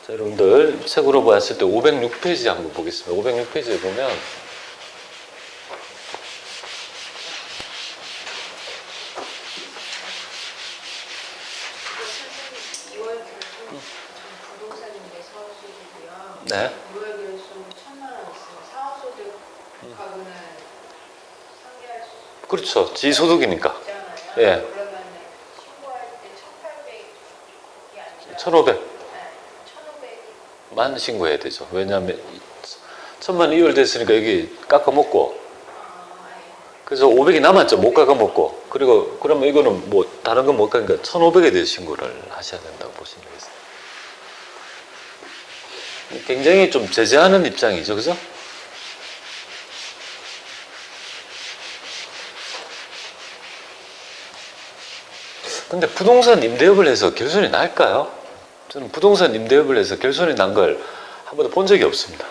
자, 여러분들 책으로 봤을 때 506페이지 한번 보겠습니다. 506페이지에 보면 네. 6월 결손 1,000만 원 있으면 사업소득하고는 상계할 수 그렇죠. 지소득이니까. 있잖아요. 예. 그러면 신고할 때 1,800이 아니라 1,500만 네, 1,500이 신고해야 되죠. 왜냐하면 1,000만 이월됐으니까 여기 깎아먹고 그래서 500이 남았죠. 못 깎아먹고. 그리고 그러면 이거는 뭐 다른 건 못 가니까 1,500에 대해 신고를 하셔야 된다고 보시면 되겠습니다. 굉장히 좀 제재하는 입장이죠. 그죠? 근데 부동산 임대업을 해서 결손이 날까요? 저는 부동산 임대업을 해서 결손이 난 걸 한 번도 본 적이 없습니다.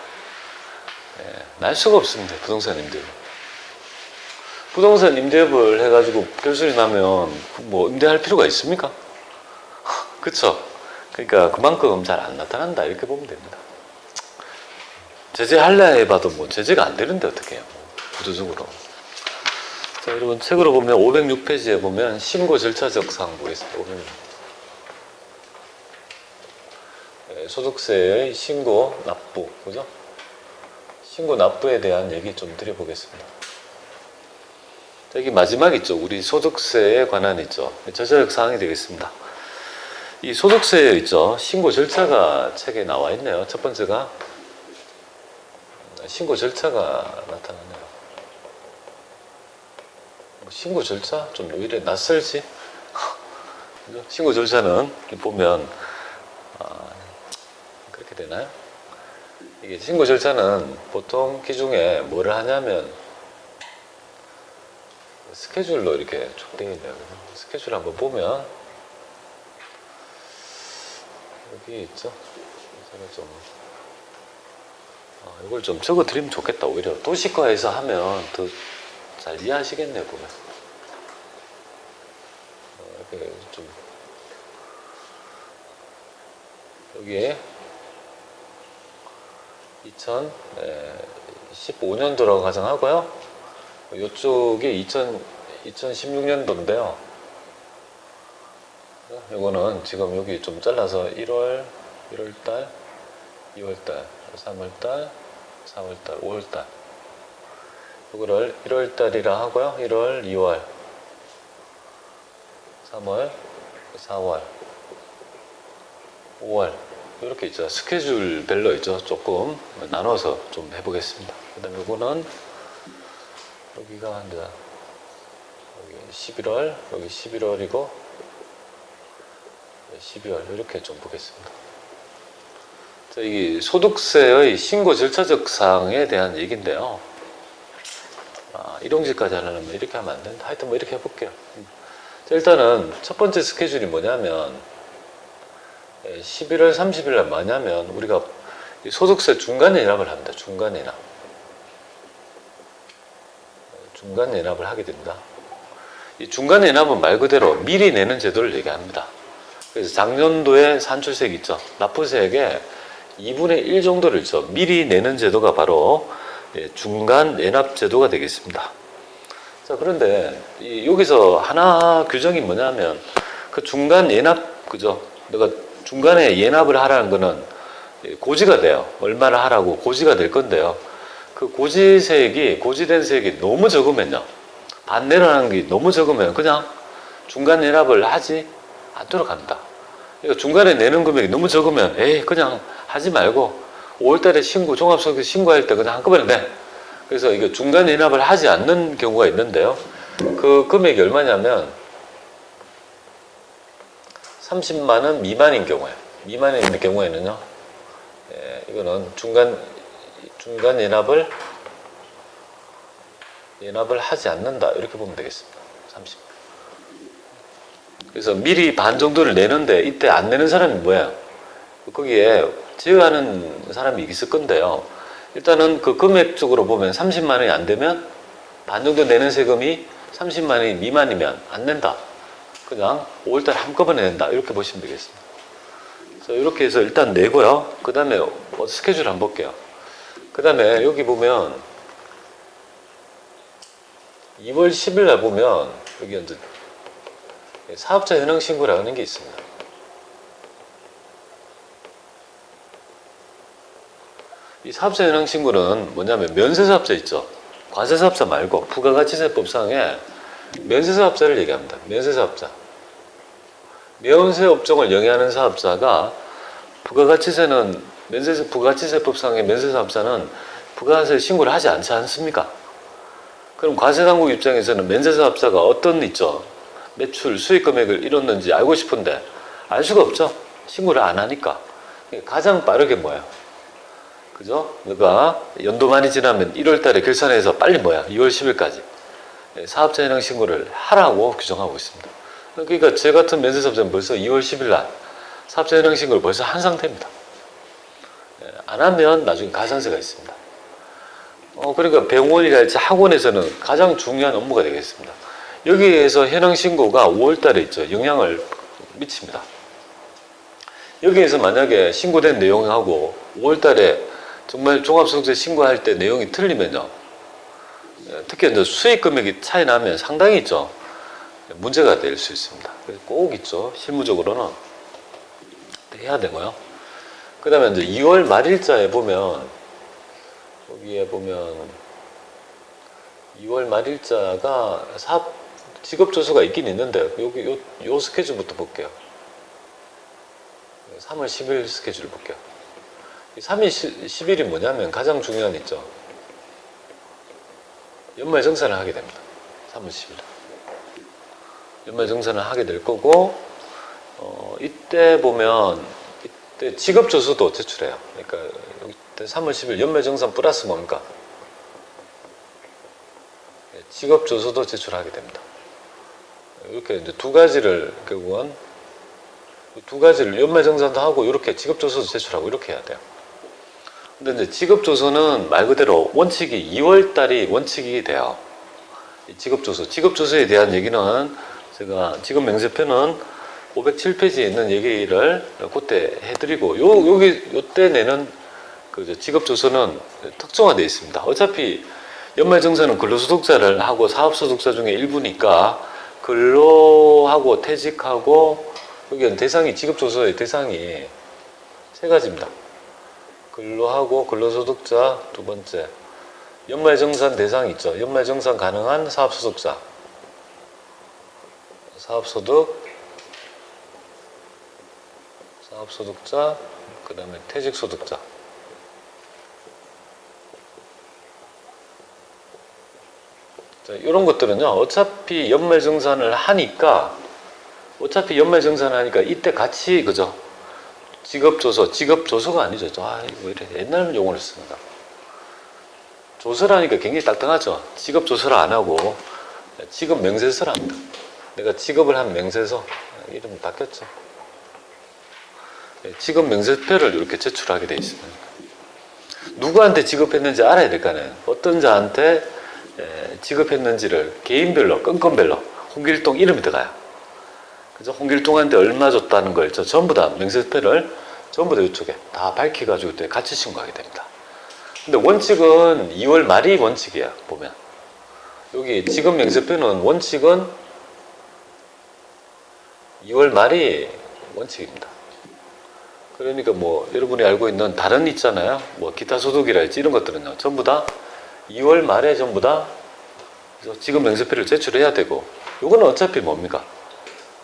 날 수가 없습니다. 부동산 임대업. 부동산 임대업을 해가지고 결손이 나면 뭐 임대할 필요가 있습니까? 그쵸? 그러니까 그만큼 잘 안 나타난다 이렇게 보면 됩니다. 제재할라 해봐도 뭐 제재가 안 되는데 어떻게 해요? 구조적으로. 자, 여러분 책으로 보면 506페이지에 보면 신고 절차적 사항 보겠습니다. 506. 소득세의 신고 납부, 그죠? 신고 납부에 대한 얘기 좀 드려보겠습니다. 여기 마지막 있죠. 우리 소득세에 관한 있죠. 절차적 사항이 되겠습니다. 이 소득세 있죠. 신고 절차가 책에 나와 있네요. 첫 번째가 신고 절차가 나타나네요. 신고 절차? 좀 오히려 낯설지? 신고 절차는 보면 그렇게 되나요? 이게 신고 절차는 보통 기중에 뭐를 하냐면 스케줄로 이렇게 쭉 되어 있네요. 스케줄 한번 보면 여기 있죠. 좀 이걸 좀 적어 드리면 좋겠다. 오히려 도시과에서 하면 더 잘 이해하시겠네요. 보면 이렇게 좀 여기에 2015년도라고 가정하고요. 이쪽이 2016년도인데요. 이거는 지금 여기 좀 잘라서 1월, 1월달, 2월달, 3월달, 4월달, 5월달. 이거를 1월달이라 하고요. 1월, 2월, 3월, 4월, 5월. 이렇게 있죠. 스케줄별로 있죠. 조금 나눠서 좀 해보겠습니다. 그 다음에 이거는 여기가 이제 여기 11월, 여기 11월이고 12월 이렇게 좀 보겠습니다. 자, 이 소득세의 신고 절차적 사항에 대한 얘기인데요. 일용직까지 하려면 이렇게 하면 안 된다. 하여튼 뭐 이렇게 해볼게요. 자, 일단은 첫 번째 스케줄이 뭐냐면 11월 30일 날 뭐냐면 우리가 소득세 중간연납을 합니다. 중간연납. 중간연납을 하게 됩니다. 이 중간연납은 말 그대로 미리 내는 제도를 얘기합니다. 그래서 작년도에 산출세액 있죠. 납부세액의 2분의 1 정도를 있죠. 미리 내는 제도가 바로 중간연납 제도가 되겠습니다. 자, 그런데 여기서 하나 규정이 뭐냐면 그 중간연납, 그죠? 내가 중간에 예납을 하라는 거는 고지가 돼요. 얼마나 하라고 고지가 될 건데요. 그 고지된 세액이 너무 적으면요. 반내라는 게 너무 적으면 그냥 중간 예납을 하지 않도록 합니다. 그러니까 중간에 내는 금액이 너무 적으면 그냥 하지 말고 5월달에 종합소득세 신고할 때 그냥 한꺼번에 내. 그래서 이거 중간 예납을 하지 않는 경우가 있는데요. 그 금액이 얼마냐면 30만 원 미만인 경우에, 미만에 있는 경우에는요, 이거는 중간 예납을 하지 않는다. 이렇게 보면 되겠습니다. 30. 그래서 미리 반 정도를 내는데 이때 안 내는 사람이 뭐야? 거기에 제외하는 사람이 있을 건데요. 일단은 그 금액적으로 보면 30만 원이 안 되면 반 정도 내는 세금이 30만 원이 미만이면 안 낸다. 그냥 5월달에 한꺼번에 낸다. 이렇게 보시면 되겠습니다. 자, 이렇게 해서 일단 내고요. 그 다음에 스케줄 한번 볼게요. 그 다음에 여기 보면 2월 10일 날 보면 여기 이제 사업자 현황 신고라는 게 있습니다. 이 사업자 현황 신고는 뭐냐면 면세사업자 있죠. 과세사업자 말고 부가가치세법상에 면세사업자를 얘기합니다. 면세사업자. 면세 업종을 영위하는 사업자가 부가가치세는 부가가치세법상의 면세사업자는 부가세 신고를 하지 않지 않습니까? 그럼 과세당국 입장에서는 면세사업자가 어떤 있죠? 매출, 수익 금액을 이뤘는지 알고 싶은데 알 수가 없죠. 신고를 안 하니까. 가장 빠르게 뭐예요? 그죠? 내가 연도 많이 지나면 1월 달에 결산해서 빨리 뭐야? 2월 10일까지 사업자 현황 신고를 하라고 규정하고 있습니다. 그러니까 제 같은 면세사업자는 벌써 2월 10일 날 사업자 현황 신고를 벌써 한 상태입니다. 안 하면 나중에 가산세가 있습니다. 그러니까 병원이랄지 학원에서는 가장 중요한 업무가 되겠습니다. 여기에서 현황 신고가 5월 달에 있죠. 영향을 미칩니다. 여기에서 만약에 신고된 내용하고 5월 달에 정말 종합소득세 신고할 때 내용이 틀리면요. 특히 이제 수익 금액이 차이 나면 상당히 있죠. 문제가 될 수 있습니다. 그래서 꼭 있죠. 실무적으로는 해야 되고요. 그 다음에 이제 2월 말일자에 보면 여기에 보면 2월 말일자가 사업 직업조서가 있긴 있는데 여기 요 스케줄부터 볼게요. 3월 10일 스케줄 볼게요. 3일 10일이 뭐냐면 가장 중요한 있죠. 연말정산을 하게 됩니다. 3월 10일. 연말정산을 하게 될 거고 이때 보면 이때 직업조서도 제출해요. 그러니까 이때 3월 10일 연말정산 플러스 뭡니까? 직업조서도 제출하게 됩니다. 이렇게 이제 두 가지를 결국은 두 가지를 연말정산도 하고 이렇게 직업조서도 제출하고 이렇게 해야 돼요. 근데 이제 직업조서는 말 그대로 원칙이 2월 달이 원칙이 돼요. 직업조서에 대한 얘기는 제가 직업명세표는 507페이지에 있는 얘기를 그때 해드리고 요때 내는 그 직업조서는 특정화되어 있습니다. 어차피 연말정산은 근로소득자를 하고 사업소득자 중에 일부니까 근로하고 퇴직하고 여기 대상이 직업조서의 대상이 세 가지입니다. 근로하고 근로소득자 두 번째 연말정산 대상이 있죠. 연말정산 가능한 사업소득자 사업소득자 그 다음에 퇴직소득자 자, 이런 것들은요 어차피 연말정산을 하니까 이때 같이 그죠 직업조서가 아니죠. 이거 이래 옛날 용어를 씁니다. 조서라니까 굉장히 딱딱하죠. 직업조서를 안 하고 직업명세서를 합니다. 내가 직업을 한 명세서 이름 바뀌었죠. 직업명세표를 이렇게 제출하게 돼 있습니다. 누구한테 지급했는지 알아야 될 거 아니에요. 어떤 자한테 지급했는지를 개인별로 건건별로 홍길동 이름이 들어가요. 그래서 홍길동한테 얼마 줬다는 걸 전부 다 명세표를 전부 다 이쪽에 다 밝혀가지고 같이 신고하게 됩니다. 근데 원칙은 2월 말이 원칙이야. 보면 여기 지급 명세표는 원칙은 2월 말이 원칙입니다. 그러니까 뭐 여러분이 알고 있는 다른 있잖아요. 뭐 기타 소득이랄지 이런 것들은요. 전부 다 2월 말에 전부 다 지급 명세표를 제출해야 되고 요거는 어차피 뭡니까?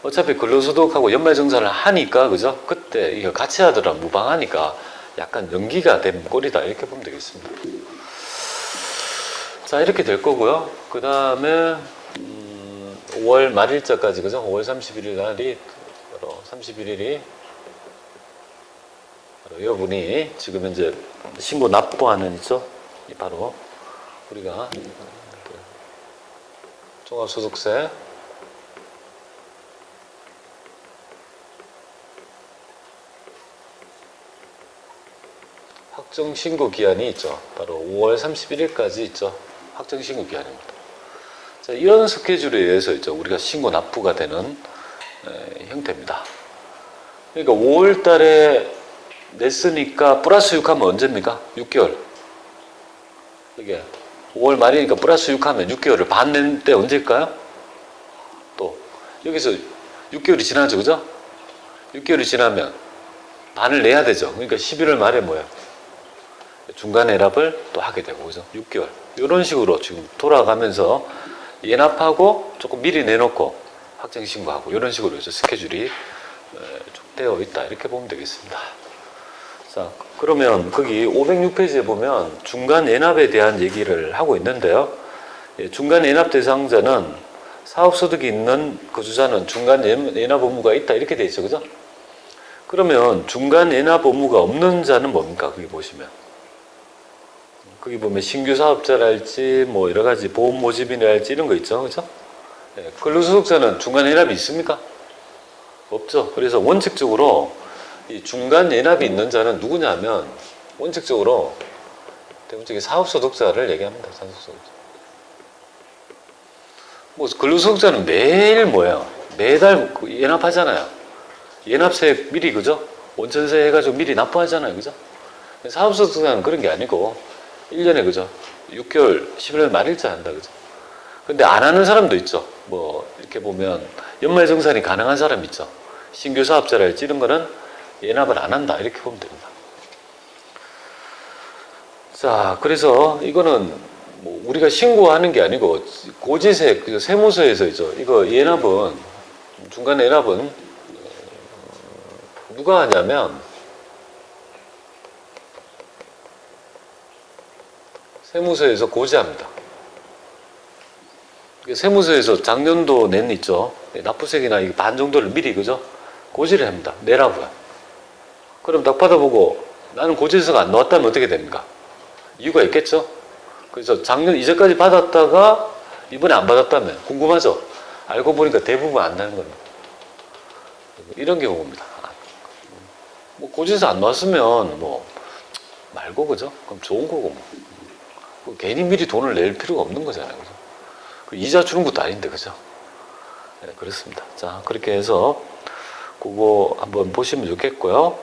어차피 근로소득하고 연말정산을 하니까 그죠? 그때 이거 같이 하더라 무방하니까 약간 연기가 된 꼴이다 이렇게 보면 되겠습니다. 자 이렇게 될 거고요. 그 다음에 5월 말일자까지 그죠? 5월 31일 날이 바로 31일이 바로 여러분이 지금 현재 신고 납부하는 있죠? 바로 우리가 종합소득세 확정신고 기한이 있죠. 바로 5월 31일까지 있죠. 확정신고 기한입니다. 자, 이런 스케줄에 의해서 있죠. 우리가 신고 납부가 되는 형태입니다. 그러니까 5월 달에 냈으니까 플러스 6 하면 언제입니까? 6개월. 이게 5월 말이니까 플러스 6 하면 6개월을 반 낸 때 언제일까요? 또 여기서 6개월이 지나죠, 그죠? 6개월이 지나면 반을 내야 되죠. 그러니까 11월 말에 뭐야? 중간 연합을 또 하게 되고, 그죠? 6개월. 이런 식으로 지금 돌아가면서 연합하고 조금 미리 내놓고 확정 신고하고 이런 식으로 이제 스케줄이 좀 되어 있다. 이렇게 보면 되겠습니다. 자, 그러면 거기 506페이지에 보면 중간 연합에 대한 얘기를 하고 있는데요. 중간 연합 대상자는 사업소득이 있는 거주자는 중간 연합 의무가 있다. 이렇게 돼 있죠, 그죠? 그러면 중간 연합 의무가 없는 자는 뭡니까? 거기 보시면. 거기 보면 신규 사업자랄지 뭐 여러 가지 보험 모집인이랄지 이런 거 있죠, 그죠? 근로소득자는 중간 연합이 있습니까? 없죠. 그래서 원칙적으로 이 중간 연합이 있는 자는 누구냐면 원칙적으로 대부분 사업소득자를 얘기합니다. 사업소득자. 뭐 근로소득자는 매일 뭐예요? 매달 연합하잖아요. 연합세 미리 그죠? 원천세 해가지고 미리 납부하잖아요, 그죠? 사업소득자는 그런 게 아니고 1년에 그죠? 6개월, 11월 말일자 한다, 그죠? 근데 안 하는 사람도 있죠. 뭐 이렇게 보면 연말정산이 가능한 사람 있죠. 신규 사업자랄지 이런 거는 연합을 안 한다. 이렇게 보면 됩니다. 자, 그래서 이거는 뭐 우리가 신고하는 게 아니고 고지세, 세무서에서 있죠. 이거 연합은, 중간 연합은 누가 하냐면 세무서에서 고지합니다. 세무서에서 작년도 낸 있죠. 납부세액이나 반 정도를 미리 그죠? 고지를 합니다. 내라고요. 그럼 딱 받아보고 나는 고지서가 안 나왔다면 어떻게 됩니까? 이유가 있겠죠? 그래서 작년 이제까지 받았다가 이번에 안 받았다면 궁금하죠? 알고 보니까 대부분 안 나는 겁니다. 이런 경우입니다. 뭐 고지서 안 나왔으면 뭐 말고 그죠? 그럼 좋은 거고 뭐. 괜히 미리 돈을 낼 필요가 없는 거잖아요. 그죠? 이자 주는 것도 아닌데, 그죠? 네, 그렇습니다. 자, 그렇게 해서 그거 한번 보시면 좋겠고요.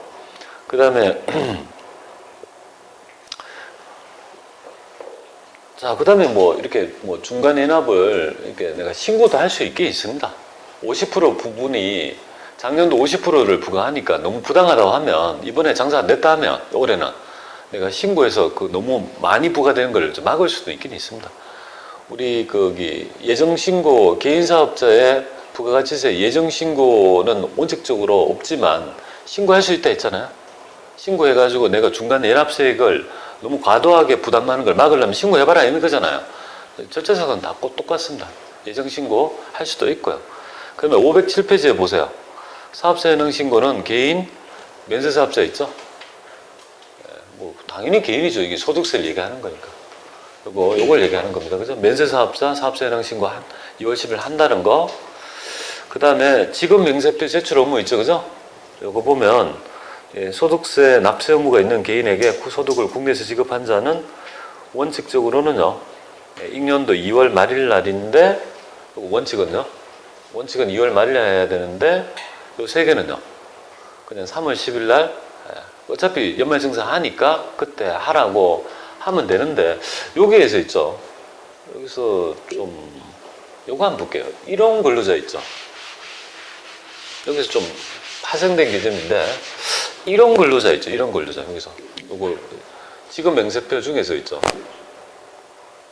그 다음에 자, 그 다음에 뭐 이렇게 뭐 중간 연합을 이렇게 내가 신고도 할 수 있게 있습니다. 50% 부분이 작년도 50%를 부과하니까 너무 부당하다고 하면 이번에 장사 안 됐다 하면 올해는 내가 신고해서 그 너무 많이 부과되는 걸 좀 막을 수도 있긴 있습니다. 우리 거기 예정신고 개인사업자의 부가가치세 예정신고는 원칙적으로 없지만 신고할 수 있다 했잖아요. 신고해가지고 내가 중간 연합세액을 너무 과도하게 부담하는 걸 막으려면 신고해봐라 이런 거잖아요. 절차상은 다 똑같습니다. 예정신고 할 수도 있고요. 그러면 507페이지에 보세요. 사업자연행신고는 개인 면세사업자 있죠? 뭐 당연히 개인이죠. 이게 소득세를 얘기하는 거니까. 요걸 얘기하는 겁니다. 그죠? 면세사업자 사업자연행신고 2월 10일 한다는 거. 그 다음에 지급명세표 제출 의무 있죠. 그죠? 요거 보면 소득세 납세 의무가 있는 개인에게 소득을 국내에서 지급한 자는 원칙적으로는요. 익년도 2월 말일 날인데 원칙은 2월 말일에 해야 되는데 요 세 개는요. 그냥 3월 10일 날 어차피 연말정산 하니까 그때 하라고 하면 되는데 여기에서 있죠. 여기서 좀 요거 한번 볼게요. 이런 근로자 있죠. 여기서 좀 파생된 개념인데 이런 근로자 있죠. 이런 근로자 여기서 요거 지급명세표 중에서 있죠.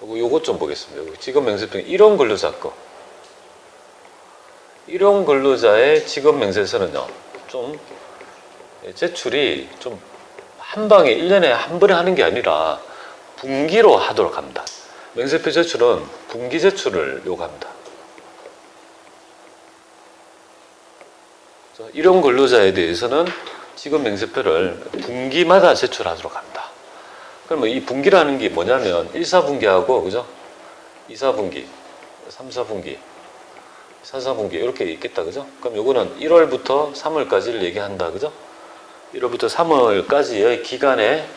요거 좀 보겠습니다. 요거 지급명세표 이런 근로자 거. 이런 근로자의 지급명세서는요. 좀 제출이 좀 한 방에 1년에 한 번에 하는 게 아니라 분기로 하도록 합니다. 명세표 제출은 분기 제출을 요구합니다. 이런 근로자에 대해서는 지급 명세표를 분기마다 제출하도록 합니다. 그러면 이 분기라는 게 뭐냐면 1, 4분기하고 그죠? 2, 4분기, 3, 4분기, 4, 4분기 이렇게 있겠다 그죠? 그럼 요거는 1월부터 3월까지를 얘기한다 그죠? 1월부터 3월까지의 기간에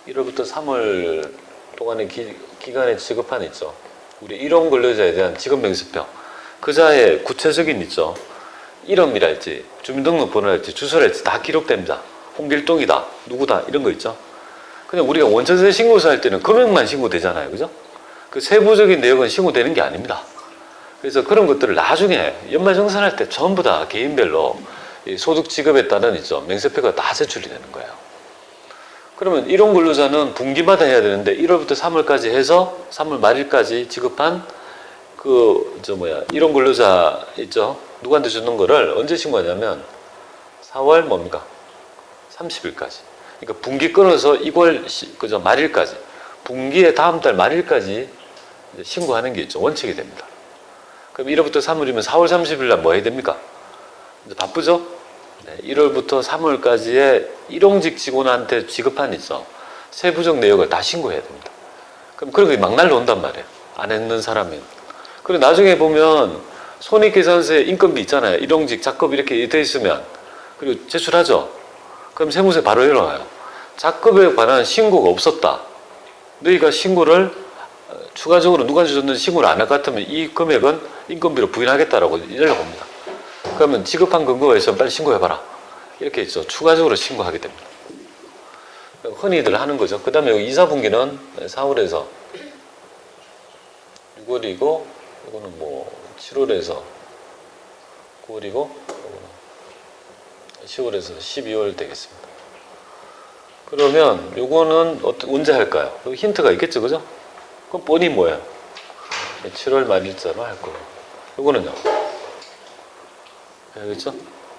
1월부터 3월 동안의 기간에 지급한 있죠. 우리 일원 근로자에 대한 지급 명세표. 그자의 구체적인 있죠. 이름이랄지 주민등록번호랄지 주소랄지 다 기록됩니다. 홍길동이다, 누구다 이런 거 있죠. 그냥 우리가 원천세 신고서 할 때는 금액만 신고되잖아요, 그죠? 그 세부적인 내용은 신고되는 게 아닙니다. 그래서 그런 것들을 나중에 연말정산할 때 전부 다 개인별로 이 소득 지급에 따른 있죠, 명세표가 다 제출이 되는 거예요. 그러면 일용 근로자는 분기마다 해야 되는데 1월부터 3월까지 해서 3월 말일까지 지급한 일용 근로자 있죠, 누구한테 주는 거를 언제 신고하냐면 4월 뭡니까? 30일까지. 그러니까 분기 끊어서 2월 말일까지, 분기의 다음 달 말일까지 신고하는 게 있죠, 원칙이 됩니다. 그럼 1월부터 3월이면 4월 30일 날 뭐 해야 됩니까? 이제 바쁘죠? 네, 1월부터 3월까지의 일용직 직원한테 지급한 있어 세부적 내역을 다 신고해야 됩니다. 그럼 그런 게 막 날라온단 말이에요, 안 했는 사람은. 그리고 나중에 보면 손익계산서에 인건비 있잖아요. 일용직 작급 이렇게 돼 있으면 그리고 제출하죠. 그럼 세무서에 바로 일어나요. 작급에 관한 신고가 없었다. 너희가 신고를 추가적으로 누가 줬는지 신고를 안 할 것 같으면 이 금액은 인건비로 부인하겠다라고 연락 옵니다. 그러면 지급한 근거가 있으면 빨리 신고해봐라. 이렇게 있죠. 추가적으로 신고하게 됩니다. 흔히들 하는 거죠. 그 다음에 이사분기는 4월에서 6월이고, 이거는 뭐 7월에서 9월이고, 10월에서 12월 되겠습니다. 그러면 요거는 언제 할까요? 힌트가 있겠죠, 그죠? 그럼 뻔히 뭐예요? 7월 말일자로 할 거고. 요거는요? 알겠죠?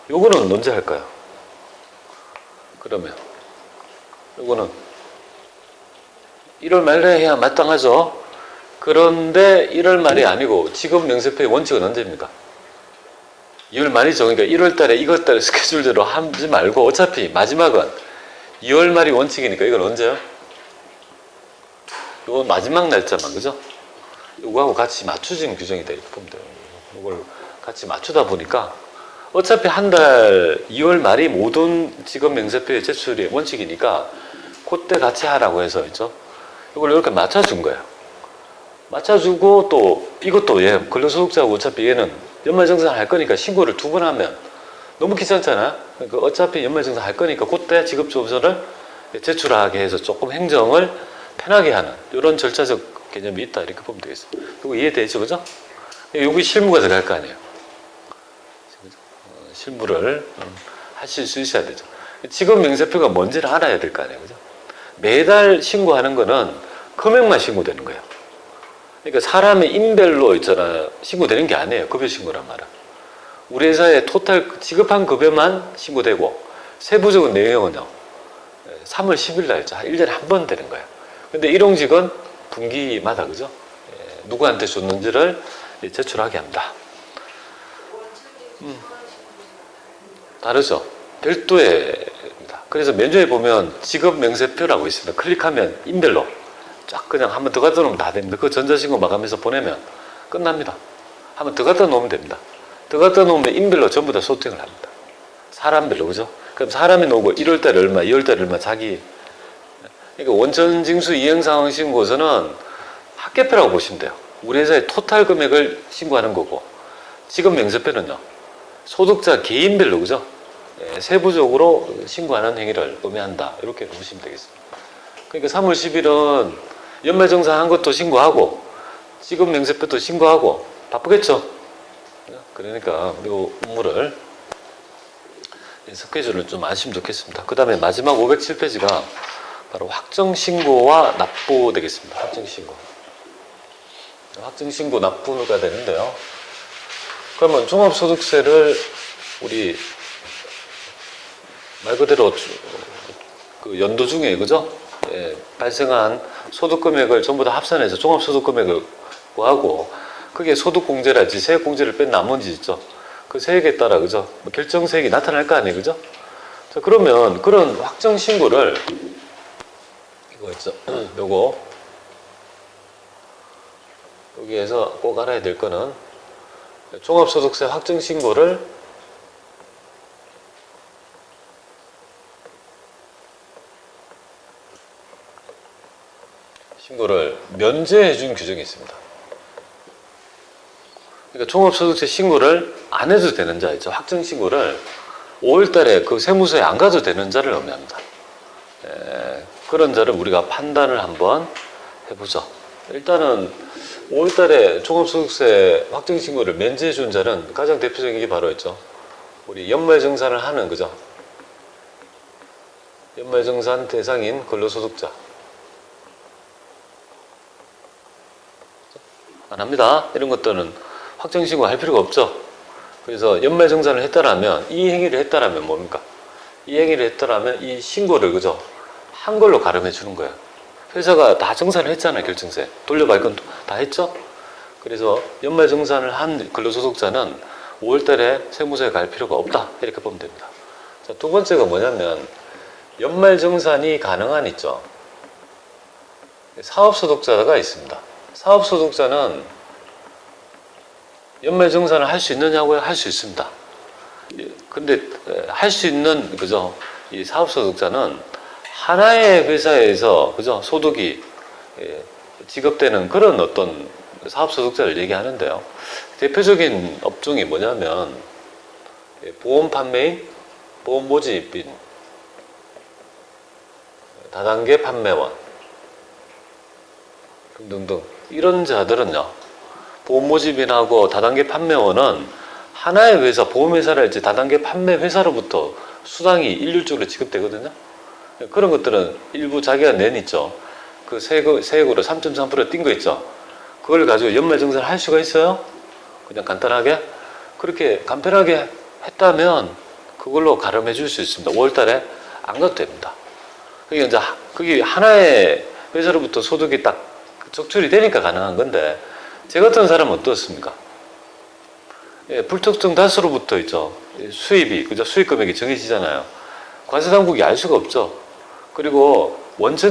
요거는 언제 할까요? 그러면 요거는 1월 말에 해야 마땅하죠. 그런데 1월 말이 아니고 지급 명세표의 원칙은 언제입니까? 2월 말이죠. 그러니까 1월 달에 이것 달에 스케줄대로 하지 말고 어차피 마지막은 2월 말이 원칙이니까 이건 언제요? 이건 마지막 날짜만, 그죠? 이거하고 같이 맞추진 규정이 돼. 이렇게 보면 돼요. 이걸 같이 맞추다 보니까 어차피 한 달 2월 말이 모든 지급 명세표의 제출이 원칙이니까 그때 같이 하라고 해서 있죠. 이걸 이렇게 맞춰준 거예요. 맞춰주고 또 이것도 얘 근로소득자하고 어차피 얘는 연말정산 할 거니까 신고를 2번 하면 너무 귀찮잖아요. 그러니까 어차피 연말정산 할 거니까 그때 지급조서를 제출하게 해서 조금 행정을 편하게 하는 이런 절차적 개념이 있다, 이렇게 보면 되겠습니다. 이거 이해되죠, 그죠? 여기 실무가 들어갈 거 아니에요. 실무를 하실 수 있어야 되죠. 지급 명세표가 뭔지를 알아야 될 거 아니에요, 그죠? 매달 신고하는 거는 금액만 신고되는 거예요. 그러니까 사람의 인별로 있잖아요, 신고되는 게 아니에요. 급여 신고란 말은 우리 회사에 토탈 지급한 급여만 신고되고 세부적인 내용은요 3월 10일 날 있죠. 1년에 한 번 되는 거예요. 근데 일용직은 분기마다, 그죠? 누구한테 줬는지를 제출하게 합니다. 다르죠. 별도입니다. 그래서 면접에 보면 지급 명세표라고 있습니다. 클릭하면 인별로 쫙 그냥 한번 더 갖다 놓으면 다 됩니다. 그 전자신고 마감해서 보내면 끝납니다. 한번 더 갖다 놓으면 됩니다. 더 갖다 놓으면 인별로 전부 다 소팅을 합니다. 사람별로, 그죠? 그럼 사람이 나오고 1월달에 얼마, 2월달에 얼마 자기. 그러니까 원천징수 이행상황 신고서는 합계표라고 보시면 돼요. 우리 회사의 토탈 금액을 신고하는 거고, 지급 명세표는요 소득자 개인별로, 그죠? 세부적으로 신고하는 행위를 의미한다, 이렇게 보시면 되겠습니다. 그러니까 3월 10일은 연말정산 한 것도 신고하고 지급 명세표도 신고하고 바쁘겠죠? 그러니까 이 업무를 스케줄을 좀 아시면 좋겠습니다. 그 다음에 마지막 507페이지가 바로 확정신고와 납부 되겠습니다. 확정신고 납부가 되는데요. 그러면 종합소득세를 우리 말 그대로 그 연도 중에, 그죠? 발생한 소득금액을 전부 다 합산해서 종합소득금액을 구하고, 그게 소득공제랄지 세액공제를 뺀 나머지 있죠. 그 세액에 따라, 그죠? 결정세액이 나타날 거 아니에요, 그죠? 자, 그러면 그런 확정신고를, 이거 있죠? 요거, 여기에서 꼭 알아야 될 거는 종합소득세 확정신고를 면제해 준 규정이 있습니다. 그러니까 종합소득세 신고를 안 해도 되는 자 있죠. 확정 신고를 5월 달에 그 세무서에 안 가도 되는 자를 의미합니다. 그런 자를 우리가 판단을 한번 해보죠. 일단은 5월 달에 종합소득세 확정 신고를 면제해 준 자는 가장 대표적인 게 바로 있죠. 우리 연말정산을 하는 그죠. 연말정산 대상인 근로소득자. 안 합니다. 이런 것들은 확정신고 할 필요가 없죠. 그래서 연말정산을 했다라면, 이 행위를 했다라면 뭡니까? 이 행위를 했다라면 이 신고를 그죠? 한 걸로 가름해 주는 거예요. 회사가 다 정산을 했잖아요. 결정세. 돌려받을 건 다 했죠? 그래서 연말정산을 한 근로소득자는 5월 달에 세무서에 갈 필요가 없다. 이렇게 보면 됩니다. 자, 두 번째가 뭐냐면 연말정산이 가능한 있죠. 사업소득자가 있습니다. 사업소득자는 연말정산을 할 수 있느냐고요? 할 수 있습니다. 근데 할 수 있는 그죠? 이 사업소득자는 하나의 회사에서 그죠? 소득이 지급되는 그런 어떤 사업소득자를 얘기하는데요. 대표적인 업종이 뭐냐면 보험 판매인, 보험 모집인, 다단계 판매원 등등등 이런 자들은요. 보험 모집인하고 다단계 판매원은 하나의 회사, 보험회사랄지 다단계 판매회사로부터 수당이 일률적으로 지급되거든요. 그런 것들은 일부 자기가 낸 있죠. 그 세액으로 3.3% 띈 거 있죠. 그걸 가지고 연말정산을 할 수가 있어요? 그냥 간단하게? 그렇게 간편하게 했다면 그걸로 가름해 줄 수 있습니다. 5월 달에 안 가도 됩니다. 그게 이제 그게 하나의 회사로부터 소득이 딱 적출이 되니까 가능한 건데, 제 같은 사람은 어떻습니까? 불특정 다수로부터 있죠. 수입이, 그죠? 수입 금액이 정해지잖아요. 관세 당국이 알 수가 없죠. 그리고 원천